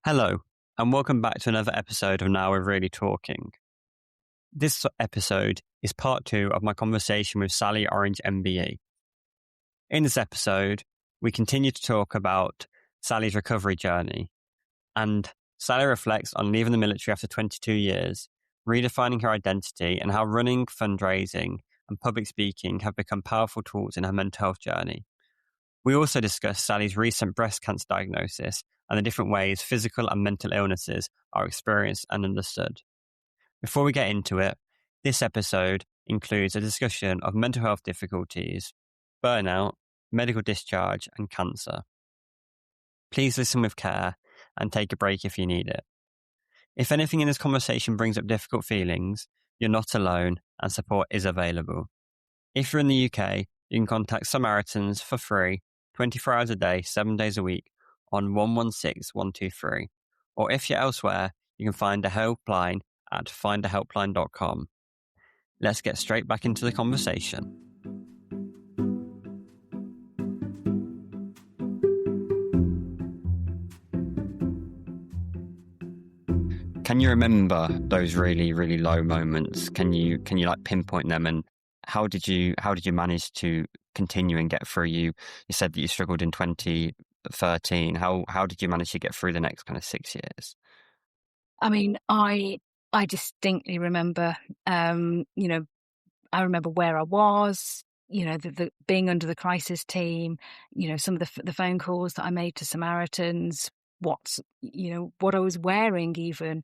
Hello, and welcome back to another episode of Now We're Really Talking. This episode is part 2 of my conversation with Sally Orange MBE. In this episode, we continue to talk about Sally's recovery journey, and Sally reflects on leaving the military after 22 years, redefining her identity, and how running, fundraising, and public speaking have become powerful tools in her mental health journey. We also discuss Sally's recent breast cancer diagnosis and the different ways physical and mental illnesses are experienced and understood. Before we get into it, this episode includes a discussion of mental health difficulties, burnout, medical discharge, and cancer. Please listen with care and take a break if you need it. If anything in this conversation brings up difficult feelings, you're not alone and support is available. If you're in the UK, you can contact Samaritans for free, 24 hours a day, 7 days a week on 116123. Or if you're elsewhere, you can find a helpline at findahelpline.com. Let's get straight back into the conversation. Can you remember those really, really low moments? Can you like pinpoint them, and how did you manage to continue and get through? You said that you struggled in 2013. How did you manage to get through the next kind of 6 years? I mean, I distinctly remember, I remember where I was, the being under the crisis team, some of the phone calls that I made to Samaritans, what I was wearing even.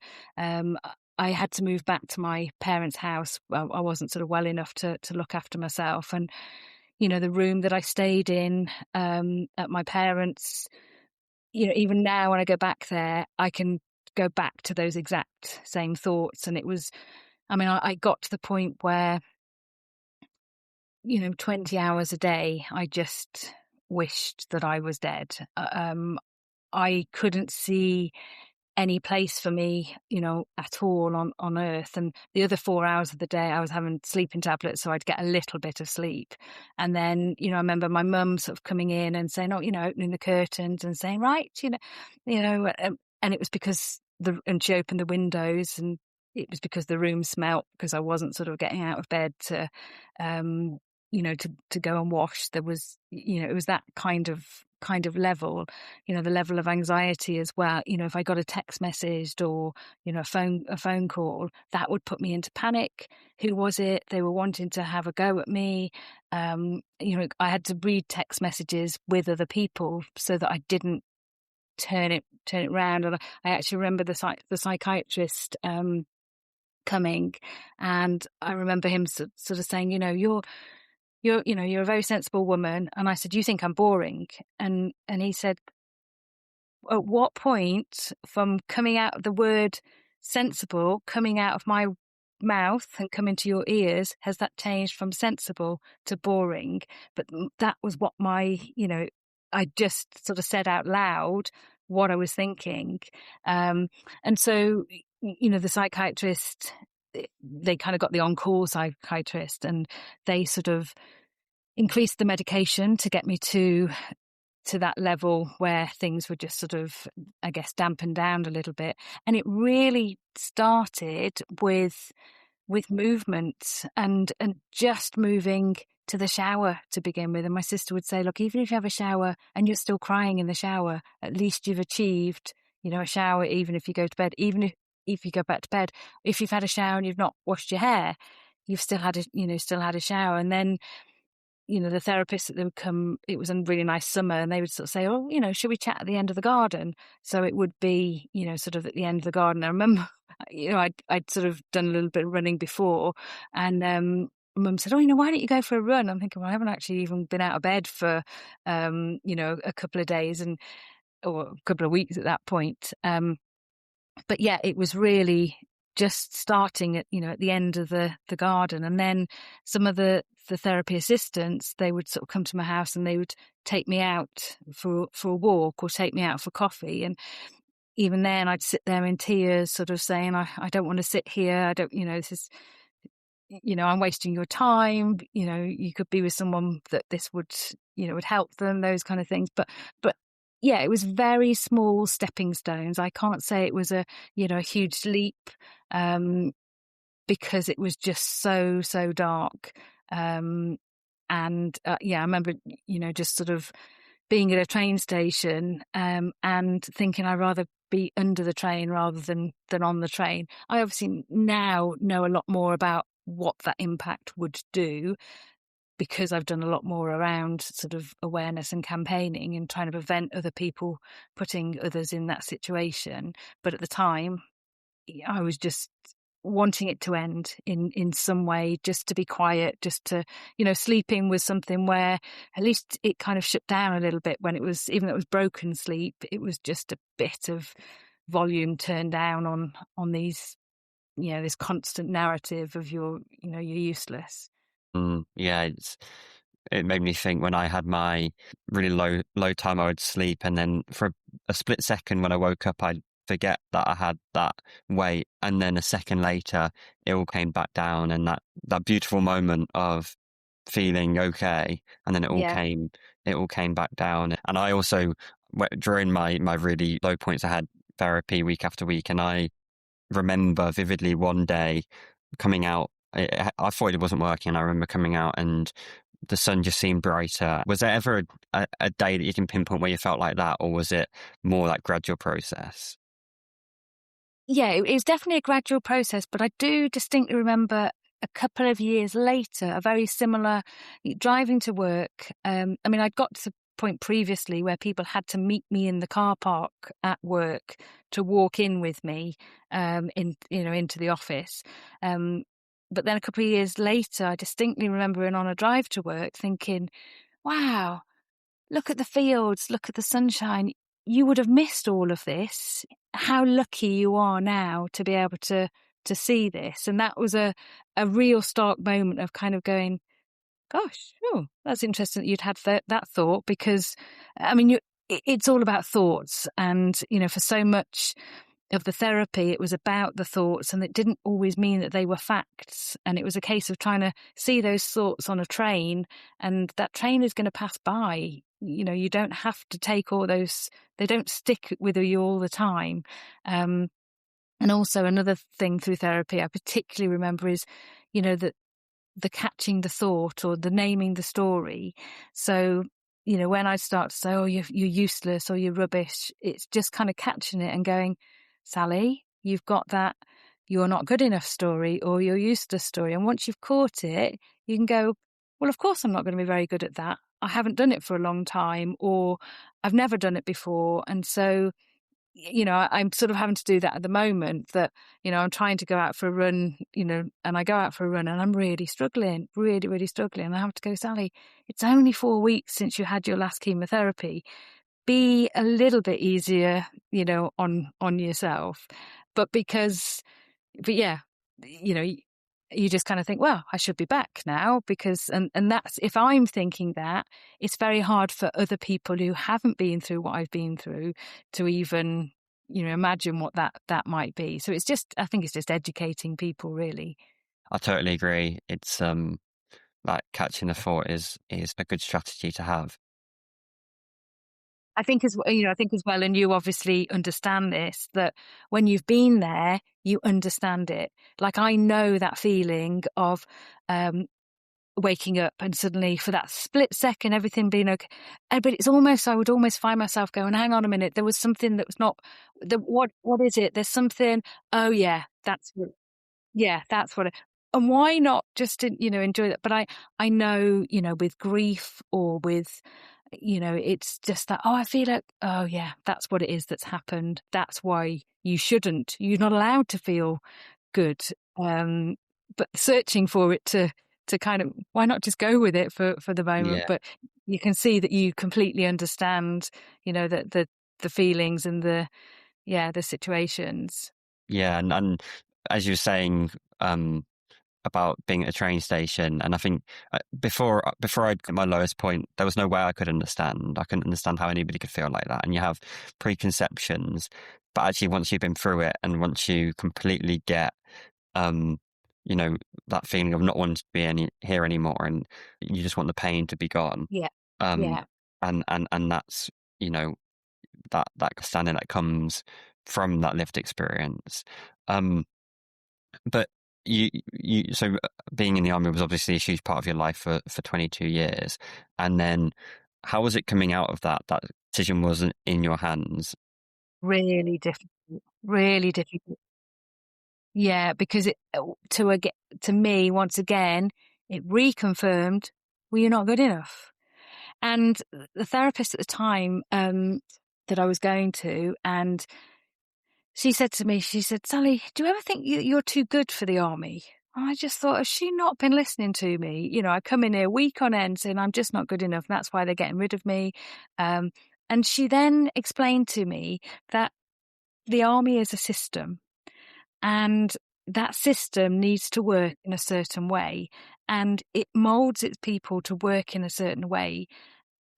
I had to move back to my parents' house. I wasn't sort of well enough to look after myself. And, the room that I stayed in at my parents', even now when I go back there, I can go back to those exact same thoughts. And it was, I got to the point where, 20 hours a day, I just wished that I was dead. I couldn't see any place for me, at all on earth. And the other 4 hours of the day I was having sleeping tablets, so I'd get a little bit of sleep. And then, I remember my mum sort of coming in and saying, opening the curtains and saying, right, and it was because and she opened the windows, and it was because the room smelt, because I wasn't sort of getting out of bed to go and wash. There was, it was that kind of level, the level of anxiety as well. If I got a text message or, a phone call, that would put me into panic. Who was it? They were wanting to have a go at me. I had to read text messages with other people so that I didn't turn it round. And I actually remember the psychiatrist coming, and I remember him sort of saying, you're a very sensible woman. And I said, you think I'm boring? And he said, at what point from coming out of the word sensible, coming out of my mouth and coming to your ears, has that changed from sensible to boring? But that was what I just sort of said out loud what I was thinking. And so, the psychiatrist, they kind of got the on-call psychiatrist, and they sort of increased the medication to get me to that level where things were just sort of, I guess, dampened down a little bit. And it really started with movement and just moving to the shower to begin with. And my sister would say, look, even if you have a shower and you're still crying in the shower, at least you've achieved, a shower. Even if you go to bed, even if you go back to bed, if you've had a shower and you've not washed your hair, you've still had a shower. And then, the therapists that they would come, it was a really nice summer, and they would sort of say, oh, should we chat at the end of the garden? So it would be, sort of at the end of the garden. I remember, I'd sort of done a little bit of running before, and Mum said, oh, why don't you go for a run? I'm thinking, well, I haven't actually even been out of bed for, a couple of days or a couple of weeks at that point. But yeah, it was really just starting at, at the end of the garden. And then some of the therapy assistants, they would sort of come to my house and they would take me out for a walk or take me out for coffee. And even then I'd sit there in tears, sort of saying, I don't want to sit here. I don't, this is, I'm wasting your time. You could be with someone that this would help them, those kind of things. But yeah, it was very small stepping stones. I can't say it was a huge leap, um, because it was just so dark. And yeah, I remember, just sort of being at a train station, and thinking I'd rather be under the train rather than on the train. I obviously now know a lot more about what that impact would do, because I've done a lot more around sort of awareness and campaigning and trying to prevent other people putting others in that situation. But at the time, I was just wanting it to end in some way, just to be quiet, just to, sleeping was something where at least it kind of shut down a little bit when it was, even though it was broken sleep, it was just a bit of volume turned down on these, this constant narrative of you're useless. Yeah, it made me think when I had my really low time I would sleep, and then for a split second when I woke up, I'd forget that I had that weight, and then a second later, it all came back down, and that beautiful moment of feeling okay, and then Yeah. it all came back down. And I also, during my really low points, I had therapy week after week, and I remember vividly one day coming out. I thought it wasn't working. I remember coming out and the sun just seemed brighter. Was there ever a day that you can pinpoint where you felt like that, or was it more like gradual process? Yeah, it was definitely a gradual process, but I do distinctly remember a couple of years later, a very similar driving to work. I mean, I'd got to the point previously where people had to meet me in the car park at work to walk in with me, into the office. But then a couple of years later, I distinctly remember on a drive to work thinking, wow, look at the fields, look at the sunshine. You would have missed all of this. How lucky you are now to be able to see this. And that was a real stark moment of kind of going, gosh, oh, that's interesting that you'd had that thought, because I mean, it's all about thoughts. And, for so much of the therapy, it was about the thoughts, and it didn't always mean that they were facts. And it was a case of trying to see those thoughts on a train, and that train is going to pass by. You don't have to take all those, they don't stick with you all the time. And also another thing through therapy I particularly remember is, that the catching the thought or the naming the story. So, when I start to say, oh, you're useless or you're rubbish, it's just kind of catching it and going, Sally, you've got that you're not good enough story or you're useless story. And once you've caught it, you can go, well, of course I'm not going to be very good at that. I haven't done it for a long time, or I've never done it before. And so, I'm sort of having to do that at the moment, that, I'm trying to go out for a run, and I go out for a run and I'm really struggling, really, really struggling. And I have to go, Sally, it's only 4 weeks since you had your last chemotherapy. Be a little bit easier, on yourself. But yeah, you know, you just kind of think, well, I should be back now, because, and that's, if I'm thinking that, it's very hard for other people who haven't been through what I've been through to even, imagine what that might be. So I think it's just educating people, really. I totally agree. It's like catching the thought is a good strategy to have. I think as well, and you obviously understand this, that when you've been there, you understand it. Like, I know that feeling of waking up and suddenly for that split second, everything being okay. But it's almost, I would almost find myself going, hang on a minute, there was something that was not, what is it? There's something, oh yeah, that's what and why not just, enjoy that? But I know, with grief or with, it's just that, oh, I feel like, oh yeah, that's what it is that's happened. That's why you're not allowed to feel good. But searching for it to kind of, why not just go with it for the moment? Yeah, But you can see that you completely understand, that the feelings and the situations. yeah, and as you were saying, about being at a train station, and I think before I'd at my lowest point, there was no way I could understand. I couldn't understand how anybody could feel like that, and you have preconceptions. But actually, once you've been through it, and once you completely get, um, that feeling of not wanting to be here anymore, and you just want the pain to be gone, Yeah. um, Yeah. and that's, you know, that standing that comes from that lived experience. But so being in the army was obviously a huge part of your life for 22 years. And then how was it coming out of that? That decision wasn't in your hands. Really difficult, really difficult. Yeah, because to me, once again, it reconfirmed, well, you're not good enough. And the therapist at the time, that I was going to, and she said to me, she said, "Sally, do you ever think you're too good for the army?" And I just thought, has she not been listening to me? You know, I come in here week on end saying I'm just not good enough. And that's why they're getting rid of me. Um, and she then explained to me that the army is a system, and that system needs to work in a certain way, and it molds its people to work in a certain way,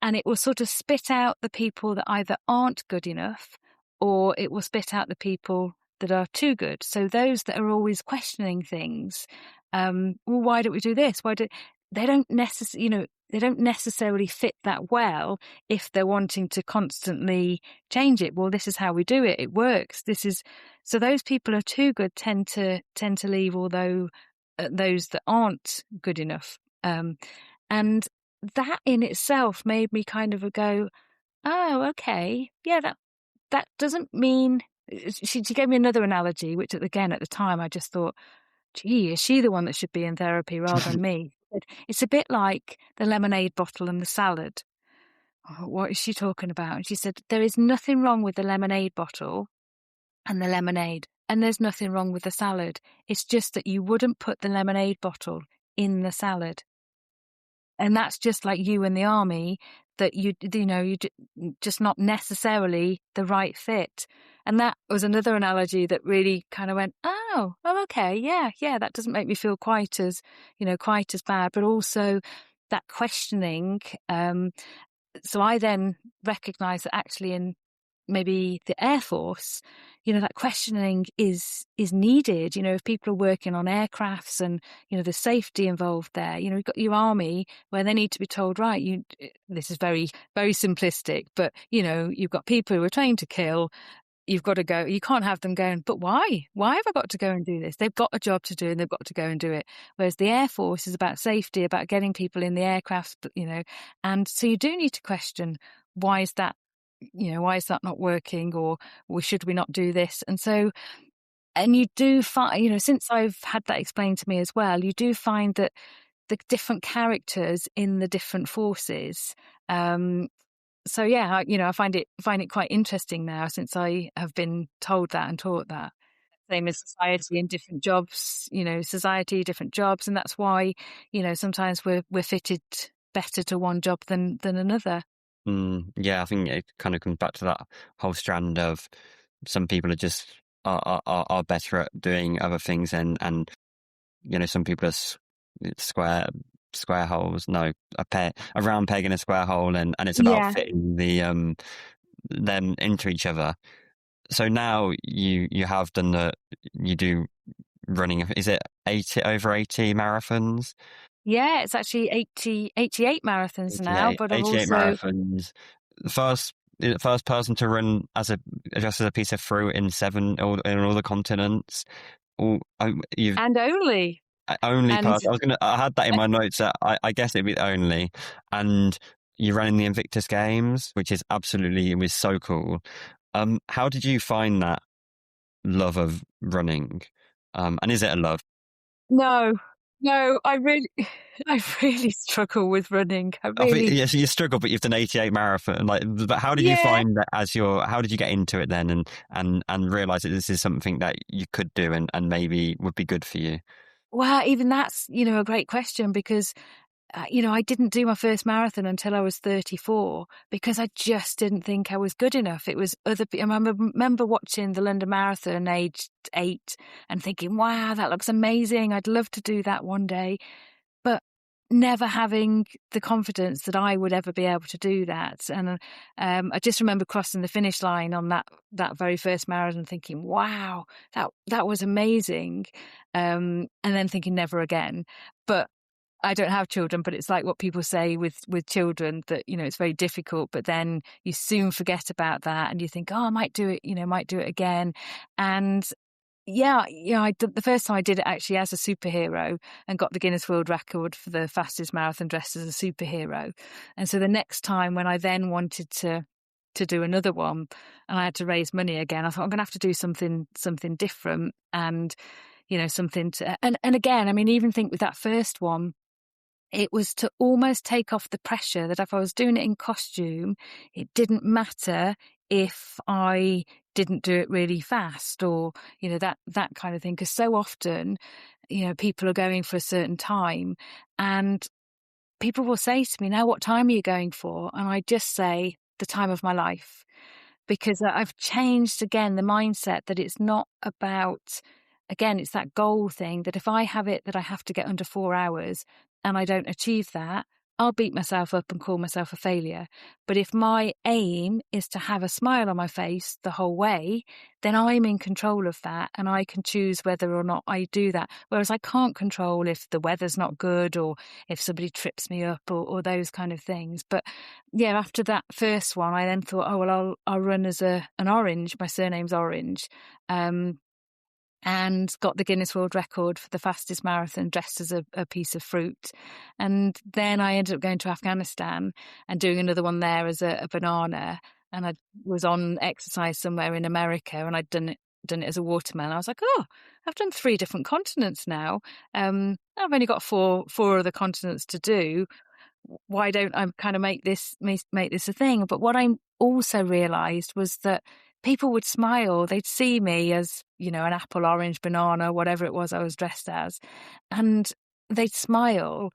and it will sort of spit out the people that either aren't good enough, or it will spit out the people that are too good. So those that are always questioning things, well, why don't we do this? They don't necessarily, they don't necessarily fit that well if they're wanting to constantly change it. Well, this is how we do it. It works. So those people are too good tend to leave, although those that aren't good enough. And that in itself made me kind of go, oh, okay. Yeah, that doesn't mean she gave me another analogy, which again at the time I just thought, gee, is she the one that should be in therapy rather than me? It's a bit like the lemonade bottle and the salad. Oh, what is she talking about? And she said, there is nothing wrong with the lemonade bottle and the lemonade, and there's nothing wrong with the salad. It's just that you wouldn't put the lemonade bottle in the salad. And that's just like you in the army, that you just not necessarily the right fit. And that was another analogy that really kind of went, oh, okay, yeah, that doesn't make me feel quite as bad, but also that questioning. So I then recognized that actually in maybe the Air Force, that questioning is needed. If people are working on aircrafts and, the safety involved there, you've got your army where they need to be told, right, this is very, very simplistic, but, you've got people who are trained to kill. You've got to go. You can't have them going, but why? Why have I got to go and do this? They've got a job to do and they've got to go and do it. Whereas the Air Force is about safety, about getting people in the aircraft, and so you do need to question, why is that not working, or should we not do this? And so, and you do find, since I've had that explained to me as well, you do find that the different characters in the different forces, so yeah, I find it quite interesting now, since I have been told that and taught that. Same as society in different jobs, society, different jobs, and that's why, sometimes we're fitted better to one job than another. Yeah, I think it kind of comes back to that whole strand of some people are just are better at doing other things, and some people are square holes. No, a round peg in a square hole, and it's about Yeah. fitting them into each other. So now you have done you do running. Is it 80 marathons? Yeah, it's actually 88 marathons now, but I've 88 also, marathons. The first person to run just as a piece of fruit in all the continents. You've and only, only and person. I had that in my notes. I guess it'd be the only. And you ran in the Invictus Games, which is it was so cool. How did you find that love of running? And is it a love? no, I really, I really struggle with running. I I think really, yes, you struggle, but you've done 88 marathon. But how did you yeah. find that how did you get into it then, and realize that this is something that you could do and maybe would be good for you? Well, even that's, a great question, because I didn't do my first marathon until I was 34, because I just didn't think I was good enough. It was I remember watching the London Marathon aged 8 and thinking, wow, that looks amazing. I'd love to do that one day. But never having the confidence that I would ever be able to do that. And I just remember crossing the finish line on that very first marathon thinking, wow, that was amazing. And then thinking never again. But I don't have children, but it's like what people say with children, that, you know, it's very difficult, but then you soon forget about that and you think, oh, I might do it, you know, might do it again. And yeah, the first time I did it actually as a superhero and got the Guinness World Record for the fastest marathon dressed as a superhero. And so the next time when I then wanted to do another one and I had to raise money again, I thought I'm going to have to do something different, and, you know, something to, and again, I mean, even think with that first one, it was to almost take off the pressure that if I was doing it in costume, it didn't matter if I didn't do it really fast, or, you know, that kind of thing. Because so often, you know, people are going for a certain time and people will say to me, now, what time are you going for? And I just say, the time of my life, because I've changed again the mindset that it's not about, again, it's that goal thing, that if I have it that I have to get under 4 hours and I don't achieve that, I'll beat myself up and call myself a failure. But if my aim is to have a smile on my face the whole way, then I'm in control of that and I can choose whether or not I do that. Whereas I can't control if the weather's not good or if somebody trips me up, or those kind of things. But yeah, after that first one, I then thought, oh, well, I'll run as an Orange. My surname's Orange. And got the Guinness World Record for the fastest marathon dressed as a piece of fruit. And then I ended up going to Afghanistan and doing another one there as a banana. And I was on exercise somewhere in America and I'd done it as a watermelon. I was like, oh, I've done 3 different continents now. I've only got four other continents to do. Why don't I kind of make this a thing? But what I also realized was that people would smile. They'd see me as, you know, an apple, orange, banana, whatever it was I was dressed as, and they'd smile.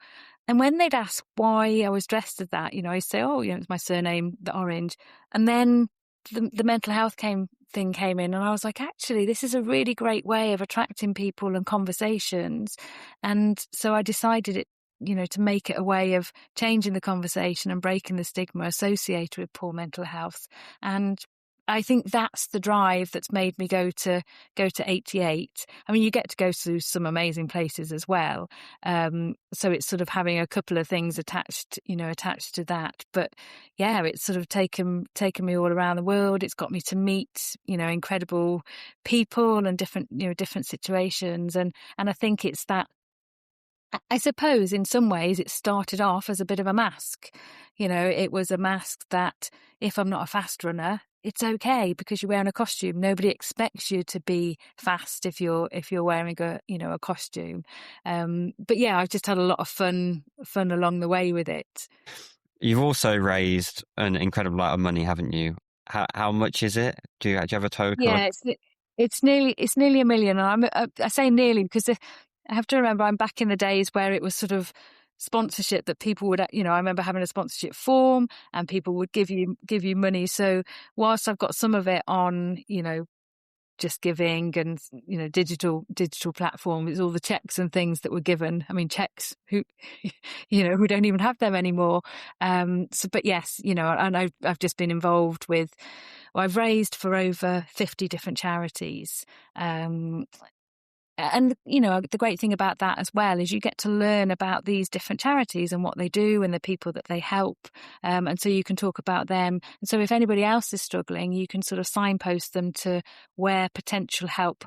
And when they'd ask why I was dressed as that, you know, I'd say, oh, you know, it's my surname, the Orange. And then the mental health thing came in, and I was like, actually, this is a really great way of attracting people and conversations. And so I decided it, you know, to make it a way of changing the conversation and breaking the stigma associated with poor mental health. And I think that's the drive that's made me go to 88. I mean, you get to go to some amazing places as well. So it's sort of having a couple of things attached to that. But yeah, it's sort of taken me all around the world. It's got me to meet, you know, incredible people and different situations. And I think it's that, I suppose in some ways it started off as a bit of a mask. You know, it was a mask that if I'm not a fast runner, it's okay because you're wearing a costume. Nobody expects you to be fast if you're wearing a costume. But yeah, I've just had a lot of fun along the way with it. You've also raised an incredible amount of money, haven't you? How much is it? Do you have a total? Yeah, it's nearly $1 million. And I say nearly because I have to remember I'm back in the days where it was sort of sponsorship that people would, you know, I remember having a sponsorship form and people would give you money. So whilst I've got some of it on, you know, just giving and, you know, digital platforms, it's all the checks and things that were given. I mean, checks who, you know, who don't even have them anymore. But yes, you know, and I've just been involved with, well, I've raised for over 50 different charities. And, you know, the great thing about that as well is you get to learn about these different charities and what they do and the people that they help. And so you can talk about them. And so if anybody else is struggling, you can sort of signpost them to where potential help,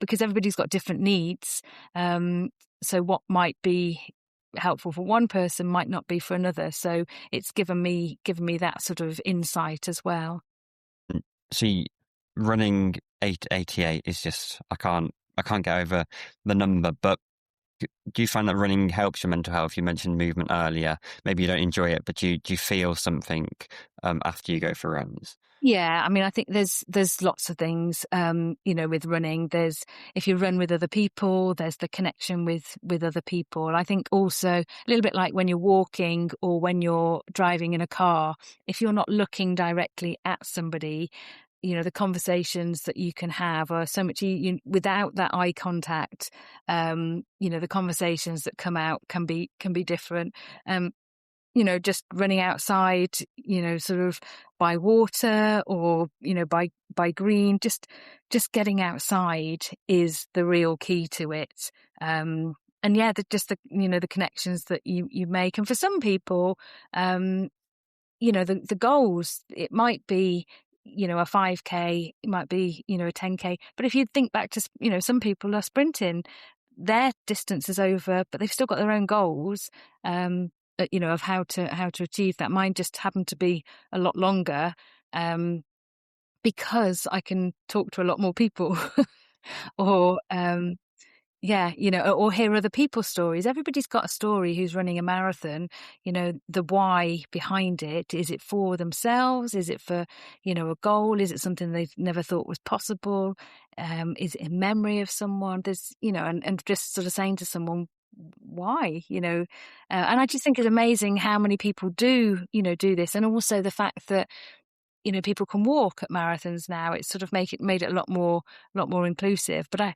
because everybody's got different needs. So what might be helpful for one person might not be for another. So it's given me that sort of insight as well. See, running 88 is just, I can't get over the number, but do you find that running helps your mental health? You mentioned movement earlier. Maybe you don't enjoy it, but do you feel something after you go for runs? Yeah, I mean, I think there's lots of things, you know, with running. There's, if you run with other people, there's the connection with other people. I think also a little bit like when you're walking or when you're driving in a car, if you're not looking directly at somebody, you know, the conversations that you can have are so much without that eye contact. You know, the conversations that come out can be different. You know, just running outside, you know, sort of by water or, you know, by green, just getting outside is the real key to it. And yeah, just the, the connections that you make. And for some people, the goals, it might be, a 5K, it might be, a 10K. But if you think back to, some people are sprinting, their distance is over, but they've still got their own goals, of how to achieve that. Mine just happened to be a lot longer, because I can talk to a lot more people or, yeah, or hear other people's stories. Everybody's got a story who's running a marathon, the why behind it. Is it for themselves? Is it for, a goal? Is it something they've never thought was possible? Is it a memory of someone? There's, and just sort of saying to someone, why, and I just think it's amazing how many people do, do this. And also the fact that, people can walk at marathons now. It's sort of made it a lot more inclusive. But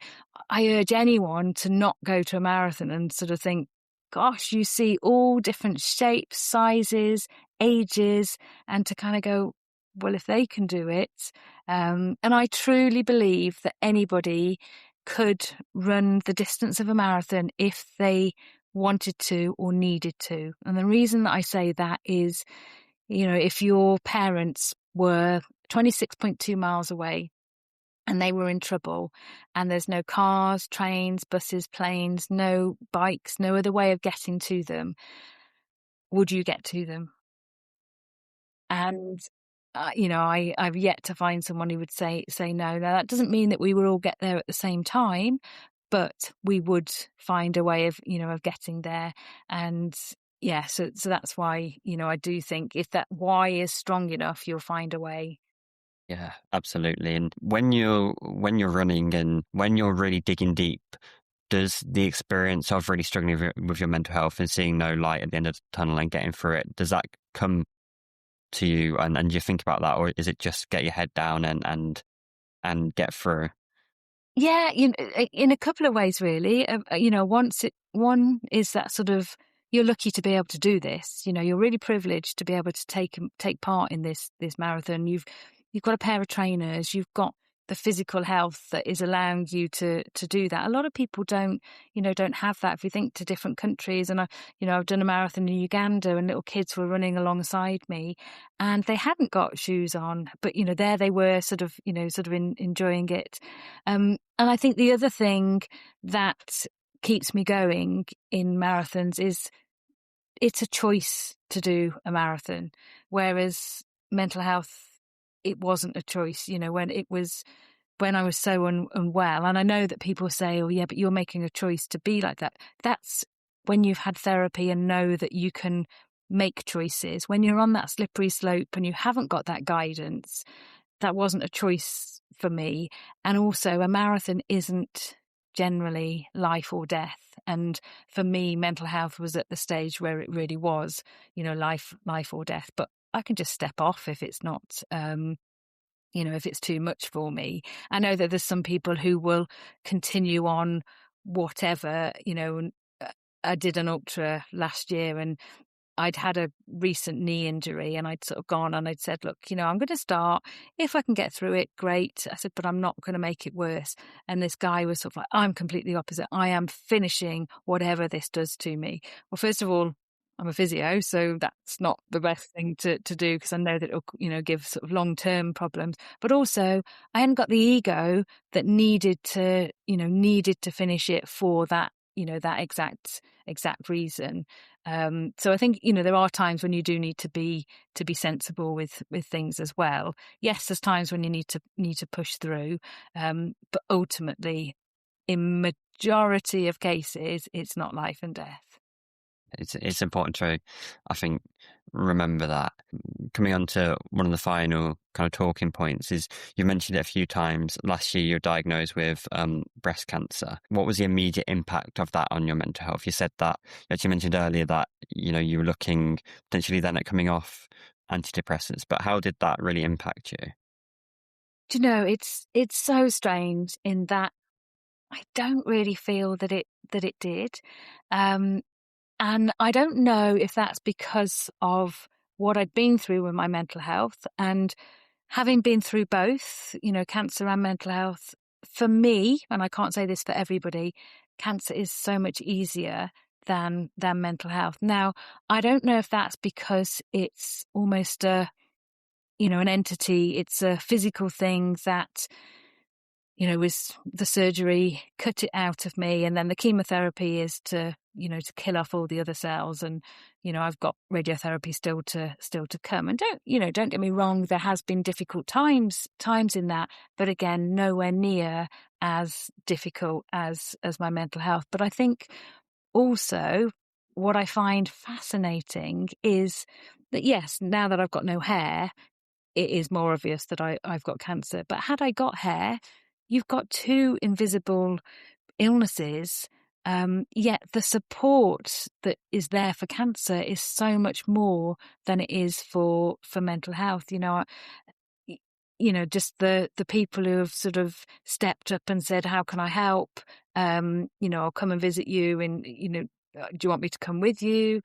I urge anyone to not go to a marathon and sort of think, gosh, you see all different shapes, sizes, ages, and to kind of go, well, if they can do it, and I truly believe that anybody could run the distance of a marathon if they wanted to or needed to. And the reason that I say that is, if your parents were 26.2 miles away and they were in trouble and there's no cars, trains, buses, planes, no bikes, no other way of getting to them, would you get to them? And, I've yet to find someone who would say no. Now, that doesn't mean that we would all get there at the same time, but we would find a way of, of getting there. And yeah, so that's why, I do think if that why is strong enough, you'll find a way. Yeah, absolutely. And when you're running and when you're really digging deep, does the experience of really struggling with your mental health and seeing no light at the end of the tunnel and getting through it, does that come to you and you think about that, or is it just get your head down and get through? Yeah, in a couple of ways, really. One is that sort of, you're lucky to be able to do this. You're really privileged to be able to take part in this marathon. You've got a pair of trainers. You've got the physical health that is allowing you to do that. A lot of people don't have that. If you think to different countries, and I've done a marathon in Uganda, and little kids were running alongside me, and they hadn't got shoes on, but there they were, sort of enjoying it. And I think the other thing that keeps me going in marathons is it's a choice to do a marathon, whereas mental health, it wasn't a choice, when I was so unwell. And I know that people say, oh yeah, but you're making a choice to be like that. That's when you've had therapy and know that you can make choices. When you're on that slippery slope and you haven't got that guidance, that wasn't a choice for me. And also, a marathon isn't generally life or death. And for me, mental health was at the stage where it really was, life or death. But I can just step off if it's not, if it's too much for me. I know that there's some people who will continue on whatever, I did an ultra last year, and I'd had a recent knee injury, and I'd sort of gone and I'd said, look, I'm going to start. If I can get through it, great. I said, but I'm not going to make it worse. And this guy was sort of like, I'm completely opposite. I am finishing whatever this does to me. Well, first of all, I'm a physio, so that's not the best thing to do, because I know that it'll, give sort of long-term problems. But also, I hadn't got the ego that needed to finish it for that, that exact reason. So I think, there are times when you do need to be sensible with things as well. Yes, there's times when you need to push through, but ultimately, in majority of cases, it's not life and death. It's important to, I think, remember that. Coming on to one of the final kind of talking points is, you mentioned it a few times. Last year, you were diagnosed with breast cancer. What was the immediate impact of that on your mental health? You said that, as you mentioned earlier, that, you were looking potentially then at coming off antidepressants, but how did that really impact you? Do you know, it's so strange in that I don't really feel that it did. And I don't know if that's because of what I'd been through with my mental health, and having been through both, cancer and mental health, for me, and I can't say this for everybody, cancer is so much easier than mental health. Now, I don't know if that's because it's almost an entity, it's a physical thing that, was the surgery cut it out of me, and then the chemotherapy is to kill off all the other cells, and I've got radiotherapy still to come. And don't get me wrong, there has been difficult times in that, but again, nowhere near as difficult as my mental health. But I think also what I find fascinating is that, yes, now that I've got no hair, it is more obvious that I've got cancer. But had I got hair, you've got two invisible illnesses, yet the support that is there for cancer is so much more than it is for mental health. Just the people who have sort of stepped up and said, how can I help? I'll come and visit you, and, do you want me to come with you?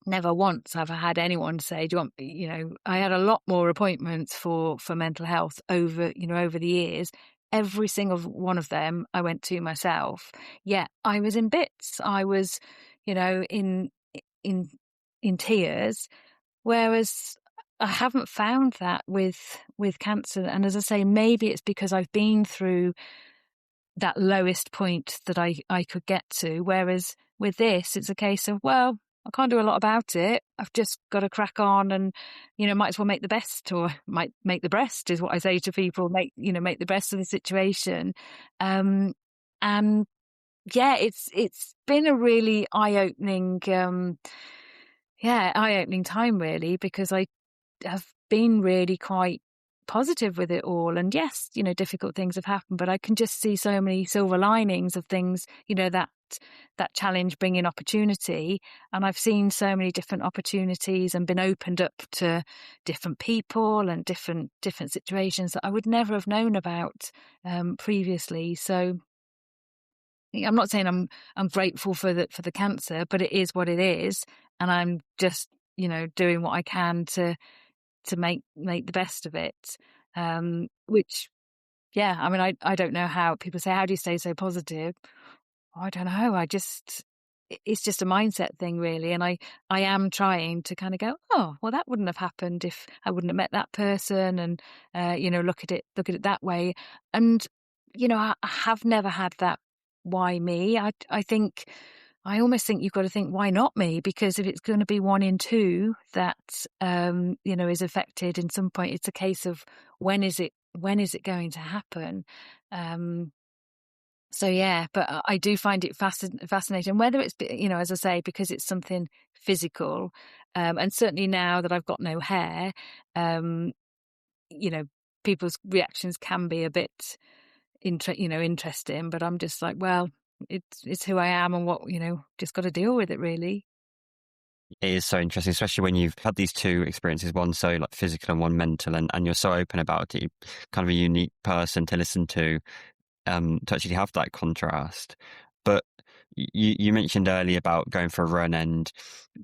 Never once have I had anyone say, do you want, I had a lot more appointments for mental health over the years. Every single one of them I went to myself. Yet I was in bits. I was, in tears. Whereas I haven't found that with cancer. And as I say, maybe it's because I've been through that lowest point that I could get to. Whereas with this, it's a case of, well, I can't do a lot about it. I've just got to crack on and, might as well make the best, or might make the breast, is what I say to people, make the best of the situation. And yeah, it's been a really eye-opening time, really, because I have been really quite positive with it all. And yes, difficult things have happened, but I can just see so many silver linings of things, that challenge bringing opportunity. And I've seen so many different opportunities and been opened up to different people and different situations that I would never have known about previously. So I'm not saying I'm grateful for the cancer, but it is what it is, and I'm just doing what I can to make the best of it. Which, yeah, I mean, I don't know how people say, how do you stay so positive? I don't know. It's just a mindset thing, really. And I am trying to kind of go, oh, well, that wouldn't have happened if I wouldn't have met that person, and, look at it that way. And, I have never had that, why me? I think, I almost think you've got to think, why not me? Because if it's going to be 1 in 2 that, is affected in some point, it's a case of when is it going to happen? So yeah, but I do find it fascinating, whether it's, as I say, because it's something physical, and certainly now that I've got no hair, people's reactions can be a bit, interesting. But I'm just like, well, it's who I am, and what, just got to deal with it, really. It is so interesting, especially when you've had these two experiences, one so like physical and one mental, and you're so open about it. You're kind of a unique person to listen to actually have that contrast. But you mentioned earlier about going for a run, and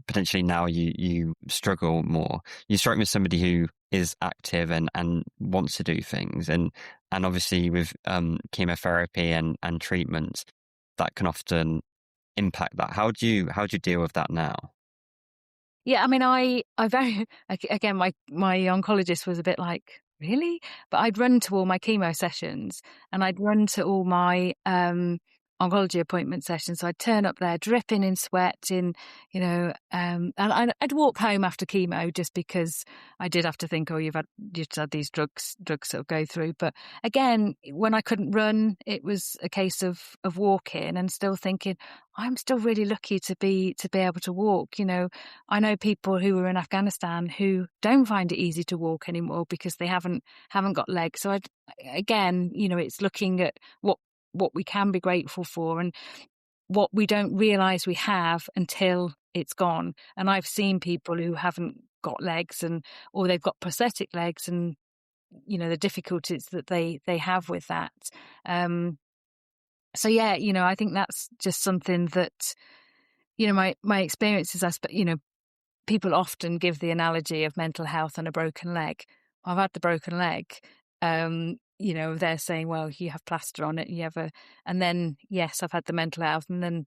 potentially now you struggle more. You strike me as somebody who is active and wants to do things, and obviously with chemotherapy and treatments, that can often impact that. How do you deal with that now? Yeah, I mean, I very, again, my oncologist was a bit like, really? But I'd run to all my chemo sessions, and I'd run to all my oncology appointment sessions. So I'd turn up there dripping in sweat, and I'd walk home after chemo, just because I did have to think, oh, you've had these drugs sort of go through. But again, when I couldn't run, it was a case of walking, and still thinking, I'm still really lucky to be able to walk. I know people who were in Afghanistan who don't find it easy to walk anymore because they haven't got legs. So again, it's looking at what we can be grateful for, and what we don't realize we have until it's gone. And I've seen people who haven't got legs, or they've got prosthetic legs, and the difficulties that they have with that. So yeah, I think that's just something that, my experiences, people often give the analogy of mental health and a broken leg. I've had the broken leg. they're saying, well, you have plaster on it, and then, yes, I've had the mental health, and then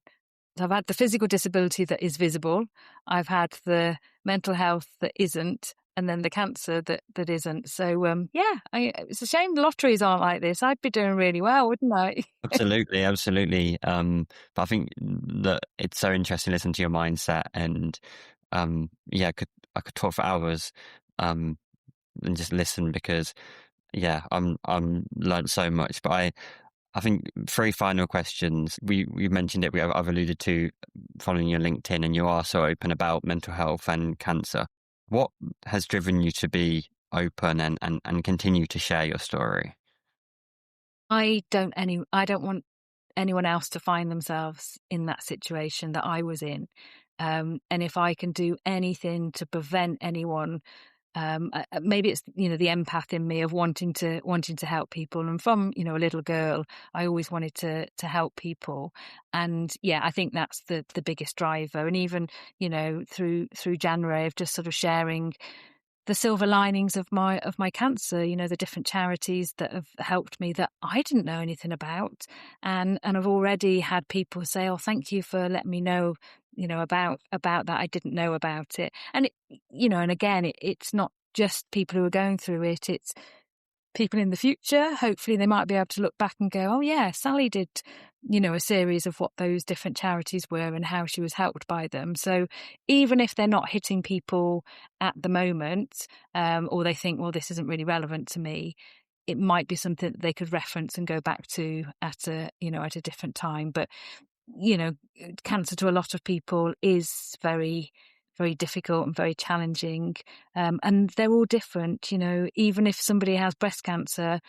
I've had the physical disability that is visible. I've had the mental health that isn't, and then the cancer that isn't. So, it's a shame the lotteries aren't like this. I'd be doing really well, wouldn't I? Absolutely, absolutely. But I think that it's so interesting to listen to your mindset, and I could talk for hours, and just listen, because I'm learned so much. But I think 3 final questions. We mentioned it. I've alluded to following your LinkedIn, and you are so open about mental health and cancer. What has driven you to be open and continue to share your story? I don't want anyone else to find themselves in that situation that I was in. And if I can do anything to prevent anyone, maybe it's, the empath in me of wanting to help people. And from, a little girl, I always wanted to help people. And I think that's the biggest driver. And even, through January of just sort of sharing the silver linings of my cancer, the different charities that have helped me that I didn't know anything about. And I've already had people say, oh, thank you for letting me know, about that. I didn't know about it. And, and again, it's not just people who are going through it. It's people in the future. Hopefully they might be able to look back and go, oh yeah, Sally did, a series of what those different charities were and how she was helped by them. So even if they're not hitting people at the moment, or they think, well, this isn't really relevant to me, it might be something that they could reference and go back to at a different time. But, cancer to a lot of people is very, very difficult and very challenging. And they're all different, even if somebody has breast cancer,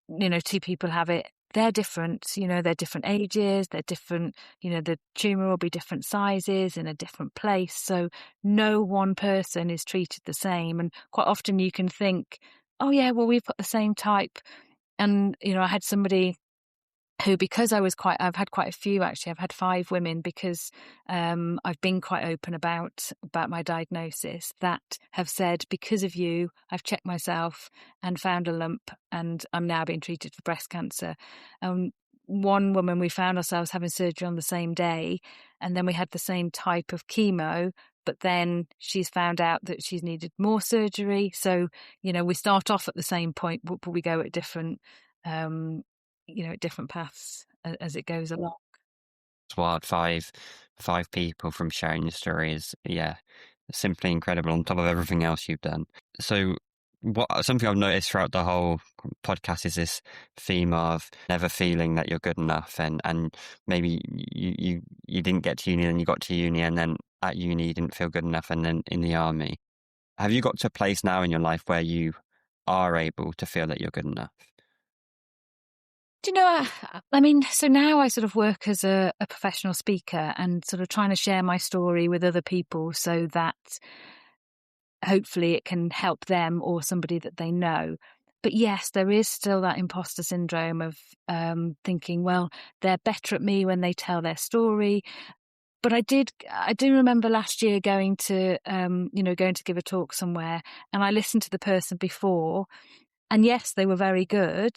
2 people have it, they're different, they're different ages, they're different, the tumour will be different sizes in a different place. So no one person is treated the same. And quite often you can think, oh yeah, well, we've got the same type. And, I had somebody who, because I've had quite a few actually. I've had 5 women, because I've been quite open about my diagnosis, that have said, because of you, I've checked myself and found a lump, and I'm now being treated for breast cancer. One woman, we found ourselves having surgery on the same day, and then we had the same type of chemo, but then she's found out that she's needed more surgery. So, we start off at the same point, but we go at different different paths as it goes along. It's wild. Five people from sharing your story is, simply incredible, on top of everything else you've done. So something I've noticed throughout the whole podcast is this theme of never feeling that you're good enough, and maybe you didn't get to uni, and you got to uni, and then at uni you didn't feel good enough, and then in the army. Have you got to a place now in your life where you are able to feel that you're good enough? Do you know, I mean, so now I sort of work as a professional speaker and sort of trying to share my story with other people so that hopefully it can help them or somebody that they know. But yes, there is still that imposter syndrome of thinking, well, they're better at me when they tell their story. But I do remember last year going to give a talk somewhere, and I listened to the person before, and yes, they were very good,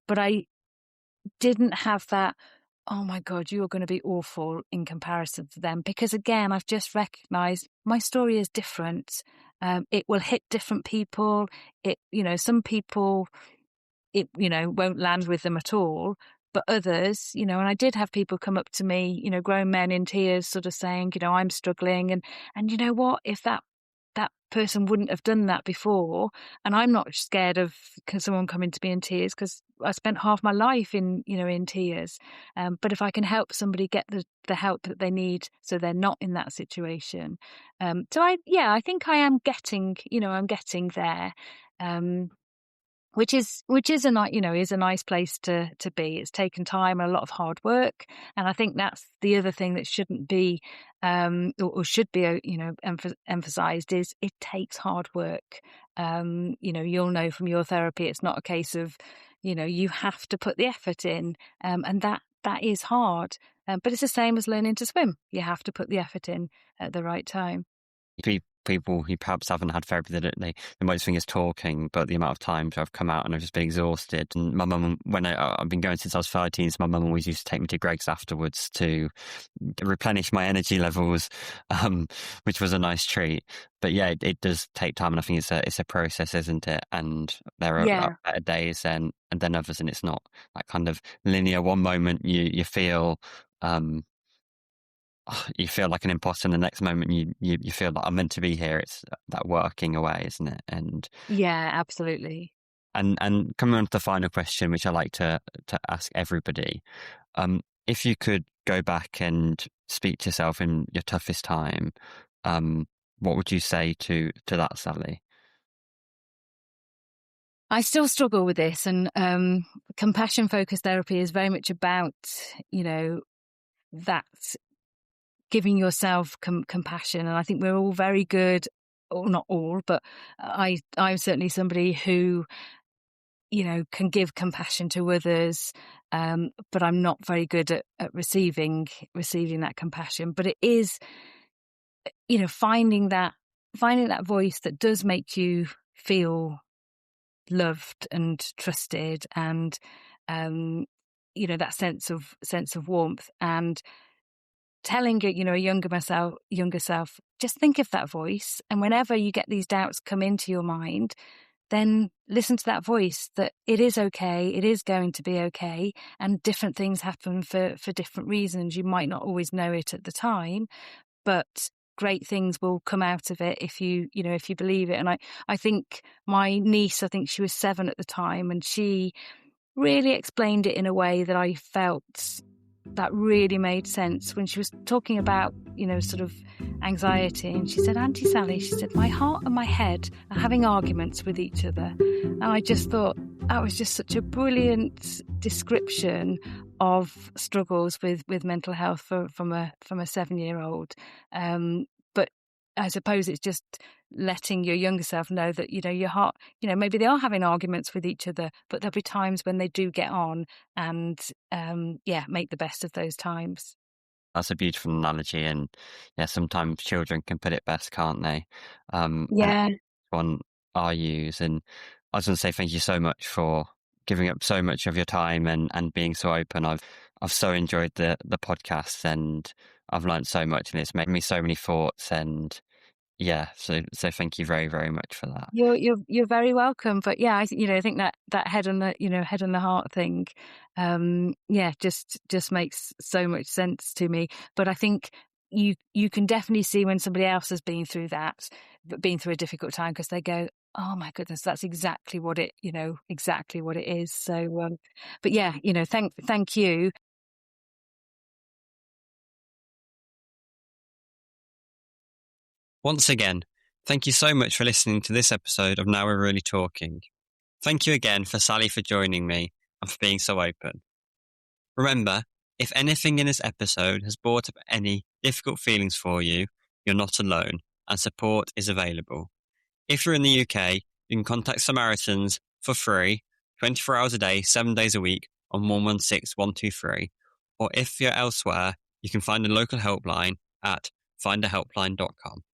but I didn't have that, oh my God, you're going to be awful in comparison to them. Because again, I've just recognized my story is different. It will hit different people. Some people, won't land with them at all. But others, and I did have people come up to me, grown men in tears, sort of saying, I'm struggling. And you know what, if that person wouldn't have done that before, and I'm not scared of someone coming to me in tears, because I spent half my life in tears. But if I can help somebody get the help that they need, so they're not in that situation. So I think I am getting, I'm getting there. Which is a nice place to be. It's taken time and a lot of hard work, and I think that's the other thing that shouldn't be or should be emphasized is it takes hard work. You'll know from your therapy, it's not a case of you have to put the effort in, and that is hard. But it's the same as learning to swim. You have to put the effort in at the right time. People people who perhaps haven't had therapy, they most thing is talking, but the amount of times I've come out and I've just been exhausted. And my mum, when I've been going since I was 13, so my mum always used to take me to Greg's afterwards to replenish my energy levels, which was a nice treat. But yeah, it does take time, and I think it's a process, isn't it? And there are better days and then others, and it's not that kind of linear. One moment you feel you feel like an imposter, and the next moment you feel like I'm meant to be here. It's that working away, isn't it? And Yeah, absolutely. And coming on to the final question, which I like to ask everybody, if you could go back and speak to yourself in your toughest time, what would you say to that, Sally? I still struggle with this, and compassion focused therapy is very much about, that giving yourself compassion. And I think we're all very good, or not all, but I'm certainly somebody who, can give compassion to others, but I'm not very good at receiving that compassion. But it is, finding that voice that does make you feel loved and trusted, and that sense of warmth, and telling a younger self, just think of that voice, and whenever you get these doubts come into your mind, then listen to that voice, that it is okay, it is going to be okay, and different things happen for different reasons. You might not always know it at the time, but great things will come out of it if you believe it. And I think my niece, I think she was 7 at the time, and she really explained it in a way that I felt that really made sense when she was talking about, sort of anxiety. And she said, "Auntie Sally," she said, "my heart and my head are having arguments with each other." And I just thought that was just such a brilliant description of struggles with mental health from a 7-year-old. But I suppose it's just letting your younger self know that, your heart, maybe they are having arguments with each other, but there'll be times when they do get on, and make the best of those times. That's a beautiful analogy, and yeah, sometimes children can put it best, can't they? And Yeah. one I use, and I was going to say thank you so much for giving up so much of your time and being so open. I've so enjoyed the podcast, and I've learned so much, and it's made me so many thoughts. And yeah, so thank you very, very much for that. You're very welcome. But yeah, I think that head on the heart thing, just makes so much sense to me. But I think you can definitely see when somebody else has been through a difficult time, because they go, "Oh my goodness, that's exactly what it is." So, but yeah, thank you. Once again, thank you so much for listening to this episode of Now We're Really Talking. Thank you again for Sally for joining me and for being so open. Remember, if anything in this episode has brought up any difficult feelings for you, you're not alone, and support is available. If you're in the UK, you can contact Samaritans for free, 24 hours a day, 7 days a week on 116 123. Or if you're elsewhere, you can find a local helpline at findahelpline.com.